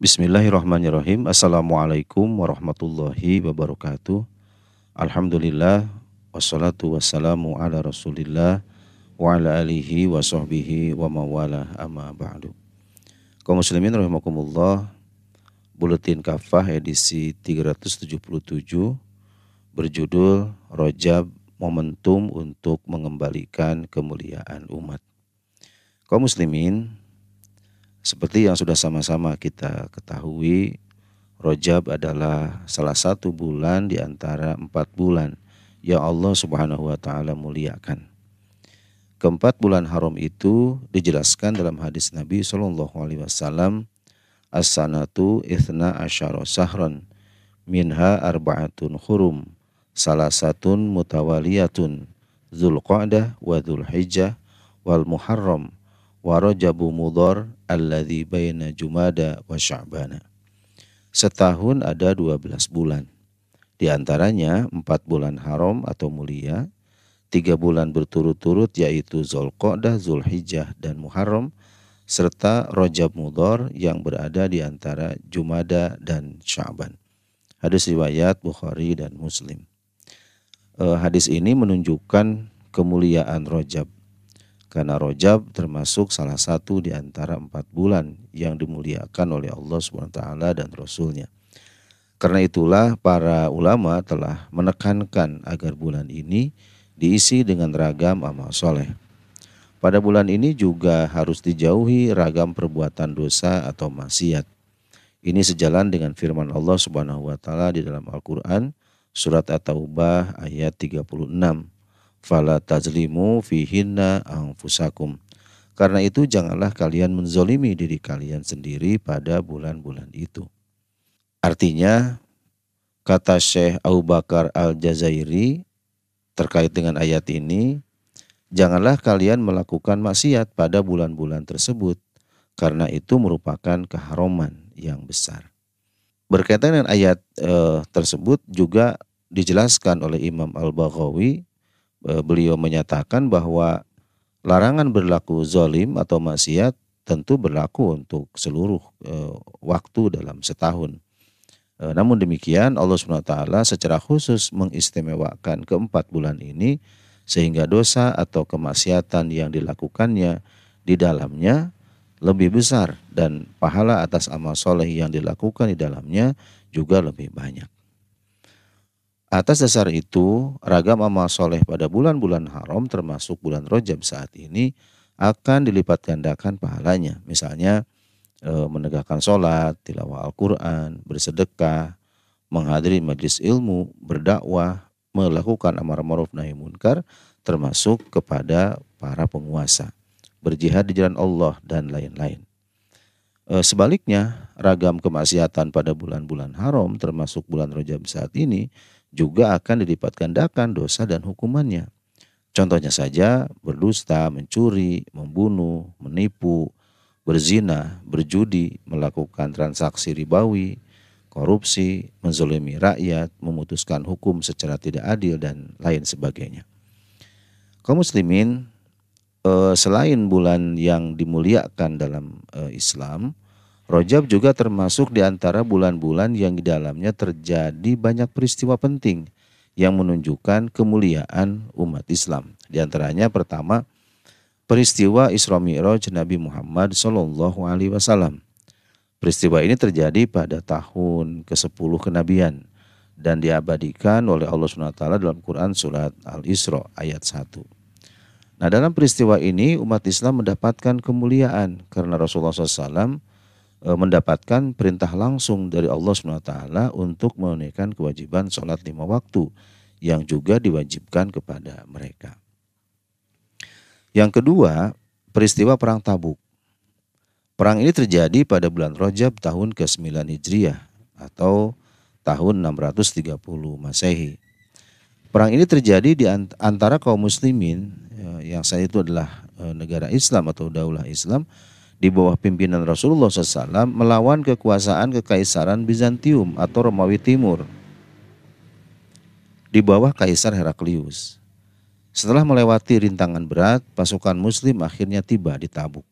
Bismillahirrahmanirrahim. Assalamualaikum warahmatullahi wabarakatuh. Alhamdulillah wassalatu wassalamu ala Rasulillah wa ala alihi wa sahbihi wa mawalah amma ba'du. Kaum muslimin rahimakumullah, Buletin Kafah edisi 377 berjudul Rajab Momentum untuk Mengembalikan Kemuliaan Umat. Kaum muslimin, seperti yang sudah sama-sama kita ketahui, Rajab adalah salah satu bulan di antara 4 bulan yang Allah Subhanahu wa taala muliakan. Keempat bulan haram itu dijelaskan dalam hadis Nabi sallallahu alaihi wasallam, as-sanatu itsna asyara sahran minha arba'atun hurum, salasatun mutawaliyatun, Dzulqa'dah wa Dzulhijjah wal Muharram wa Rajabu Mudhar alladzi baina Jumada wa Sya'bana. Setahun ada 12 bulan. Di antaranya 4 bulan haram atau mulia, 3 bulan berturut-turut yaitu Dzulqa'dah, Dzulhijjah dan Muharram, serta Rajab Mudhar yang berada di antara Jumada dan Sya'ban. Hadis riwayat Bukhari dan Muslim. Hadis ini menunjukkan kemuliaan Rajab, karena Rajab termasuk salah satu di antara 4 bulan yang dimuliakan oleh Allah SWT dan Rasulnya. Karena itulah para ulama telah menekankan agar bulan ini diisi dengan ragam amal soleh. Pada bulan ini juga harus dijauhi ragam perbuatan dosa atau maksiat. Ini sejalan dengan firman Allah Subhanahu wa taala di dalam Al-Qur'an surat At-Taubah ayat 36. Fala tazlimu fihinna anfusakum. Karena itu janganlah kalian menzolimi diri kalian sendiri pada bulan-bulan itu. Artinya, kata Syekh Abu Bakar Al-Jazairi terkait dengan ayat ini, janganlah kalian melakukan maksiat pada bulan-bulan tersebut, karena itu merupakan keharaman yang besar. Berkaitan dengan ayat tersebut juga dijelaskan oleh Imam Al-Baghawi. Beliau menyatakan bahwa larangan berlaku zalim atau maksiat tentu berlaku untuk seluruh waktu dalam setahun. Namun demikian Allah SWT secara khusus mengistimewakan keempat bulan ini sehingga dosa atau kemaksiatan yang dilakukannya di dalamnya lebih besar dan pahala atas amal soleh yang dilakukan di dalamnya juga lebih banyak. Atas dasar itu, ragam amal soleh pada bulan-bulan haram termasuk bulan Rajab saat ini akan dilipat gandakan pahalanya. Misalnya menegakkan sholat, tilawah Al-Quran, bersedekah, menghadiri majlis ilmu, berdakwah, melakukan amar ma'ruf nahi munkar, termasuk kepada para penguasa, berjihad di jalan Allah dan lain-lain. Sebaliknya, ragam kemaksiatan pada bulan-bulan haram termasuk bulan Rajab saat ini juga akan dilipat gandakan dosa dan hukumannya. Contohnya saja berdusta, mencuri, membunuh, menipu, berzina, berjudi, melakukan transaksi ribawi, korupsi, menzolimi rakyat, memutuskan hukum secara tidak adil dan lain sebagainya. Kaum muslimin, selain bulan yang dimuliakan dalam Islam, Rajab juga termasuk di antara bulan-bulan yang di dalamnya terjadi banyak peristiwa penting yang menunjukkan kemuliaan umat Islam. Di antaranya pertama, peristiwa Isra Mi'raj Nabi Muhammad SAW. Peristiwa ini terjadi pada tahun ke-10 kenabian dan diabadikan oleh Allah SWT dalam Quran surat Al-Isra ayat 1. Nah, dalam peristiwa ini umat Islam mendapatkan kemuliaan karena Rasulullah SAW mendapatkan perintah langsung dari Allah SWT untuk menunaikan kewajiban sholat 5 waktu yang juga diwajibkan kepada mereka. Yang kedua, peristiwa Perang Tabuk. Perang ini terjadi pada bulan Rajab tahun ke-9 Hijriah atau tahun 630 Masehi. Perang ini terjadi di antara kaum muslimin yang saat itu adalah negara Islam atau daulah Islam di bawah pimpinan Rasulullah SAW melawan kekuasaan Kekaisaran Bizantium atau Romawi Timur di bawah Kaisar Heraklius. Setelah melewati rintangan berat, pasukan muslim akhirnya tiba di Tabuk,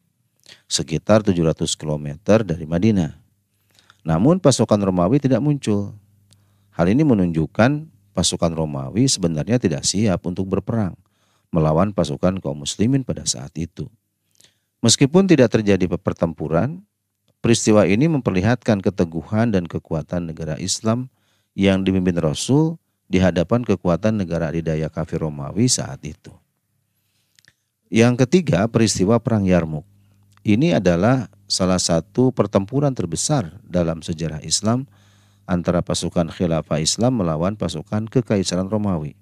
sekitar 700 km dari Madinah. Namun pasukan Romawi tidak muncul. Hal ini menunjukkan pasukan Romawi sebenarnya tidak siap untuk berperang melawan pasukan kaum muslimin pada saat itu. Meskipun tidak terjadi pertempuran, peristiwa ini memperlihatkan keteguhan dan kekuatan negara Islam yang dipimpin Rasul di hadapan kekuatan negara adidaya kafir Romawi saat itu. Yang ketiga, peristiwa Perang Yarmuk. Ini adalah salah satu pertempuran terbesar dalam sejarah Islam antara pasukan Khilafah Islam melawan pasukan Kekaisaran Romawi.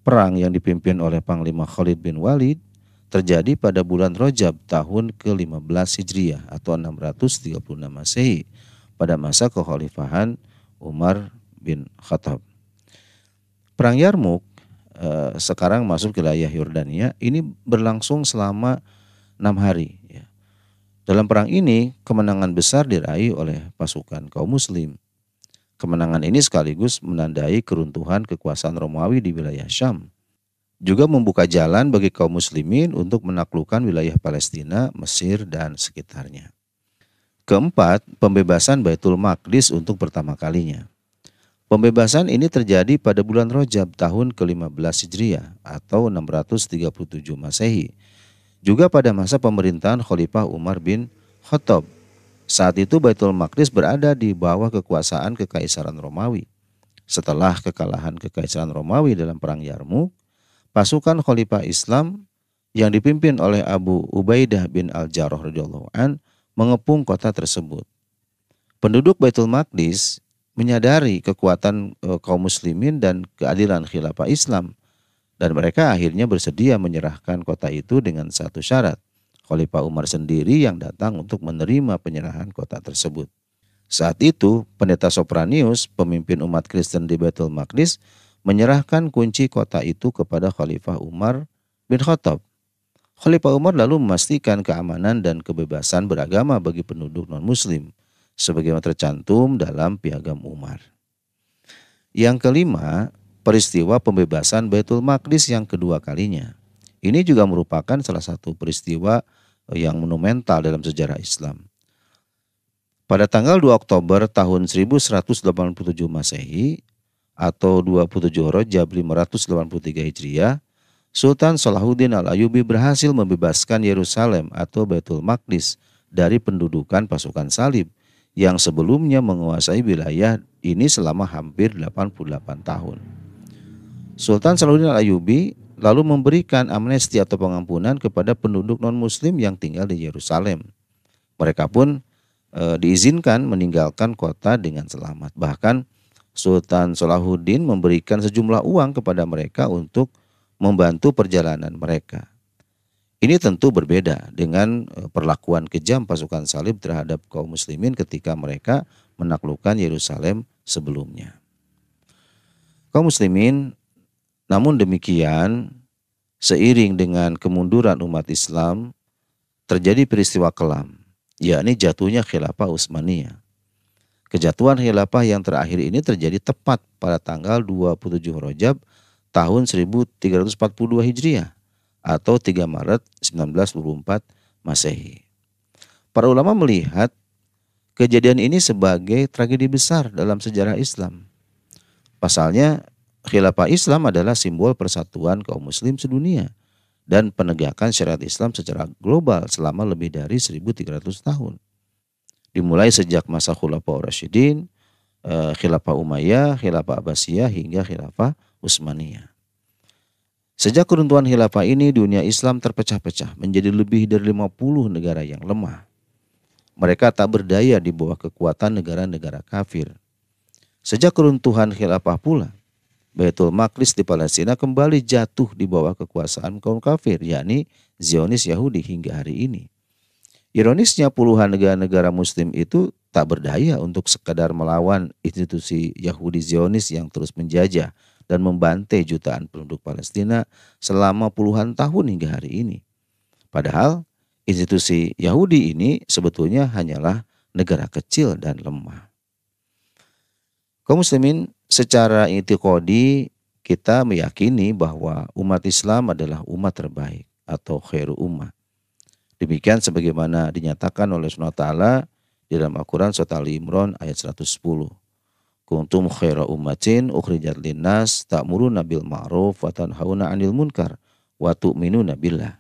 Perang yang dipimpin oleh Panglima Khalid bin Walid terjadi pada bulan Rajab tahun ke-15 Hijriah atau 636 Masehi pada masa kekhalifahan Umar bin Khattab. Perang Yarmuk sekarang masuk ke wilayah Yordania, ini berlangsung selama 6 hari. Dalam perang ini kemenangan besar diraih oleh pasukan kaum muslim. Kemenangan ini sekaligus menandai keruntuhan kekuasaan Romawi di wilayah Syam. Juga membuka jalan bagi kaum muslimin untuk menaklukkan wilayah Palestina, Mesir, dan sekitarnya. Keempat, pembebasan Baitul Maqdis untuk pertama kalinya. Pembebasan ini terjadi pada bulan Rajab tahun ke-15 Hijriah atau 637 Masehi. Juga pada masa pemerintahan Khalifah Umar bin Khattab. Saat itu Baitul Maqdis berada di bawah kekuasaan Kekaisaran Romawi. Setelah kekalahan Kekaisaran Romawi dalam Perang Yarmuk, pasukan Khalifah Islam yang dipimpin oleh Abu Ubaidah bin Al-Jarrah radhiyallahu an mengepung kota tersebut. Penduduk Baitul Maqdis menyadari kekuatan kaum muslimin dan keadilan Khilafah Islam, dan mereka akhirnya bersedia menyerahkan kota itu dengan satu syarat. Khalifah Umar sendiri yang datang untuk menerima penyerahan kota tersebut. Saat itu, Pendeta Sopranius, pemimpin umat Kristen di Baitul Maqdis, menyerahkan kunci kota itu kepada Khalifah Umar bin Khattab. Khalifah Umar lalu memastikan keamanan dan kebebasan beragama bagi penduduk non-muslim, sebagaimana tercantum dalam Piagam Umar. Yang kelima, peristiwa pembebasan Baitul Maqdis yang kedua kalinya. Ini juga merupakan salah satu peristiwa yang monumental dalam sejarah Islam. Pada tanggal 2 Oktober tahun 1187 Masehi atau 27 Rajab 583 Hijriah, Sultan Salahuddin Al-Ayyubi berhasil membebaskan Yerusalem atau Baitul Maqdis dari pendudukan pasukan salib yang sebelumnya menguasai wilayah ini selama hampir 88 tahun. Sultan Salahuddin Al-Ayyubi lalu memberikan amnesti atau pengampunan kepada penduduk non-muslim yang tinggal di Yerusalem. Mereka pun diizinkan meninggalkan kota dengan selamat. Bahkan Sultan Salahuddin memberikan sejumlah uang kepada mereka untuk membantu perjalanan mereka. Ini tentu berbeda dengan perlakuan kejam pasukan salib terhadap kaum muslimin ketika mereka menaklukkan Yerusalem sebelumnya. Kaum muslimin, namun demikian, seiring dengan kemunduran umat Islam, terjadi peristiwa kelam, yakni jatuhnya Khilafah Utsmaniyah. Kejatuhan khilafah yang terakhir ini terjadi tepat pada tanggal 27 Rajab tahun 1342 Hijriah atau 3 Maret 1924 Masehi. Para ulama melihat kejadian ini sebagai tragedi besar dalam sejarah Islam. Pasalnya, Khilafah Islam adalah simbol persatuan kaum muslim sedunia dan penegakan syariat Islam secara global selama lebih dari 1300 tahun. Dimulai sejak masa Khulafaur Rasyidin, Khilafah Umayyah, Khilafah Abbasiyah hingga Khilafah Utsmaniyah. Sejak keruntuhan khilafah ini, dunia Islam terpecah-pecah menjadi lebih dari 50 negara yang lemah. Mereka tak berdaya di bawah kekuatan negara-negara kafir. Sejak keruntuhan khilafah pula, Baitul Maqdis di Palestina kembali jatuh di bawah kekuasaan kaum kafir, yakni Zionis Yahudi hingga hari ini. Ironisnya, puluhan negara-negara muslim itu tak berdaya untuk sekadar melawan institusi Yahudi Zionis yang terus menjajah dan membantai jutaan penduduk Palestina selama puluhan tahun hingga hari ini. Padahal institusi Yahudi ini sebetulnya hanyalah negara kecil dan lemah. Kaum muslimin, secara i'tiqadi kita meyakini bahwa umat Islam adalah umat terbaik atau khairu ummah. Demikian sebagaimana dinyatakan oleh Allah SWT di dalam Al-Quran surat Ali Imran ayat 110. Kuntum khaira ummatin ukhrijat linnas ta'muruna bil ma'ruf wa tanhauna 'anil munkar wa tu'minuna billah.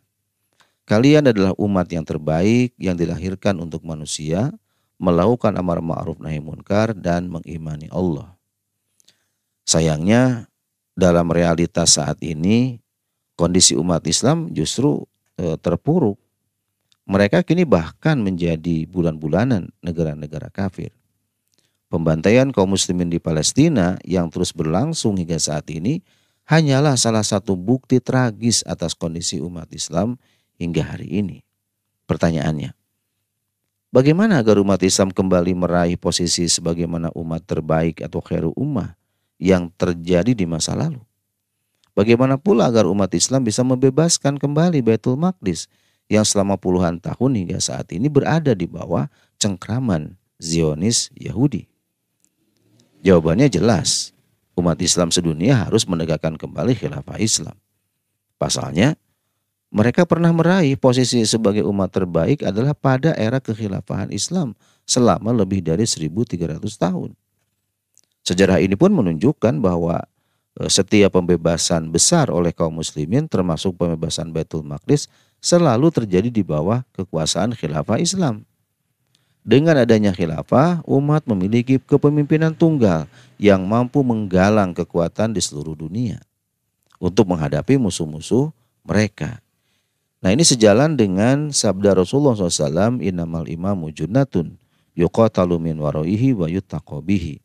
Kalian adalah umat yang terbaik yang dilahirkan untuk manusia, melakukan amar ma'ruf nahi munkar dan mengimani Allah. Sayangnya dalam realitas saat ini kondisi umat Islam justru terpuruk. Mereka kini bahkan menjadi bulan-bulanan negara-negara kafir. Pembantaian kaum muslimin di Palestina yang terus berlangsung hingga saat ini hanyalah salah satu bukti tragis atas kondisi umat Islam hingga hari ini. Pertanyaannya, bagaimana agar umat Islam kembali meraih posisi sebagaimana umat terbaik atau khairu ummah yang terjadi di masa lalu? Bagaimana pula agar umat Islam bisa membebaskan kembali Baitul Maqdis yang selama puluhan tahun hingga saat ini berada di bawah cengkraman Zionis Yahudi? Jawabannya jelas, umat Islam sedunia harus menegakkan kembali khilafah Islam. Pasalnya, mereka pernah meraih posisi sebagai umat terbaik adalah pada era kekhilafahan Islam selama lebih dari 1.300 tahun. Sejarah ini pun menunjukkan bahwa setiap pembebasan besar oleh kaum muslimin termasuk pembebasan Baitul Maqdis selalu terjadi di bawah kekuasaan khilafah Islam. Dengan adanya khilafah, umat memiliki kepemimpinan tunggal yang mampu menggalang kekuatan di seluruh dunia untuk menghadapi musuh-musuh mereka. Nah, ini sejalan dengan sabda Rasulullah SAW, innamal imamu junnatun yuqatalu min waraihi wa yuttaqo bihi.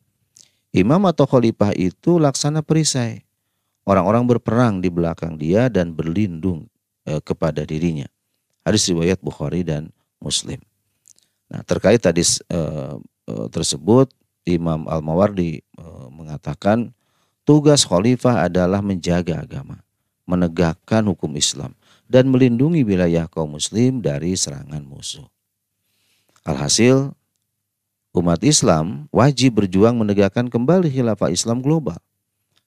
Imam atau khalifah itu laksana perisai. Orang-orang berperang di belakang dia dan berlindung kepada dirinya. Hadis riwayat Bukhari dan Muslim. Nah, terkait hadis tersebut, Imam Al-Mawardi mengatakan tugas khalifah adalah menjaga agama, menegakkan hukum Islam, dan melindungi wilayah kaum muslim dari serangan musuh. Alhasil, umat Islam wajib berjuang menegakkan kembali khilafah Islam global.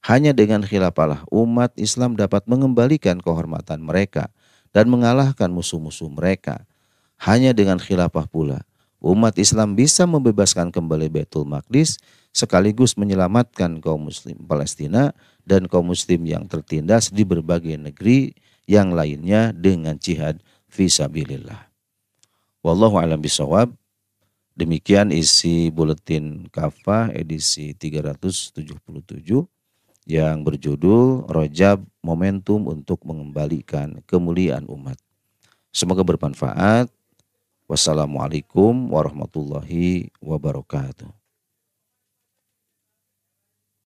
Hanya dengan khilafah umat Islam dapat mengembalikan kehormatan mereka dan mengalahkan musuh-musuh mereka. Hanya dengan khilafah pula umat Islam bisa membebaskan kembali Baitul Maqdis sekaligus menyelamatkan kaum muslim Palestina dan kaum muslim yang tertindas di berbagai negeri yang lainnya dengan jihad fisabilillah. Wallahu a'lam bishawab. Demikian isi buletin Kafah edisi 377 yang berjudul Rajab Momentum untuk Mengembalikan Kemuliaan Umat. Semoga bermanfaat. Wassalamualaikum warahmatullahi wabarakatuh.